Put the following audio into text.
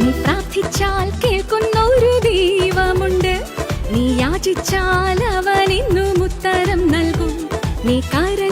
നീ പ്രാർത്ഥിച്ചാൽ കേൾക്കുന്ന ഒരു ദൈവമുണ്ട്. നീ യാചിച്ചാൽ അവൻ ഇന്നും ഉത്തരം നൽകും. നീ കര